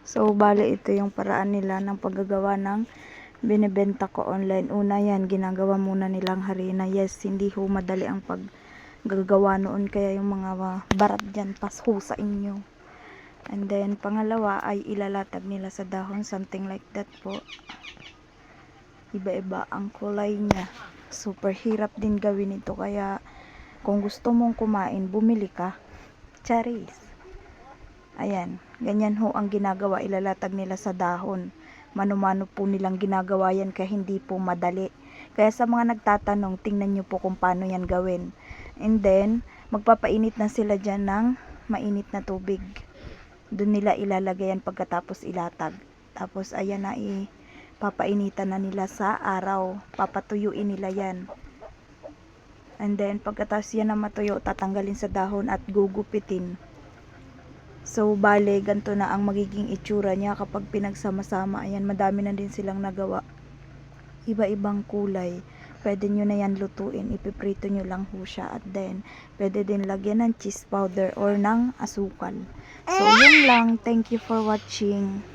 So, bale ito yung paraan nila ng paggagawa ng binibenta ko online. Una yan, ginagawa muna nilang harina. Yes, hindi ho madali ang paggagawa noon. Kaya yung mga barat dyan, pasho sa inyo. And then, pangalawa ay ilalatag nila sa dahon. Something like that po. Iba-iba ang kulay niya. Super hirap din gawin ito. Kaya, kung gusto mong kumain, bumili ka. Charis. Ayan, ganyan ho ang ginagawa, ilalatag nila sa dahon. Mano-mano po nilang ginagawa yan kaya hindi po madali. Kaya sa mga nagtatanong, tingnan nyo po kung paano yan gawin. And then, magpapainit na sila dyan ng mainit na tubig. Doon nila ilalagay yan pagkatapos ilatag. Tapos ayan na, papainitan na nila sa araw. Papatuyuin nila yan. And then, pagkatapos yan na matuyo, tatanggalin sa dahon at gugupitin. So, bale, ganito na ang magiging itsura niya kapag pinagsama-sama. Ayan, madami na din silang nagawa. Iba-ibang kulay. Pwede nyo na yan lutuin. Ipiprito nyo lang ho siya. At then, pwede din lagyan ng cheese powder or ng asukal. So, yun lang. Thank you for watching.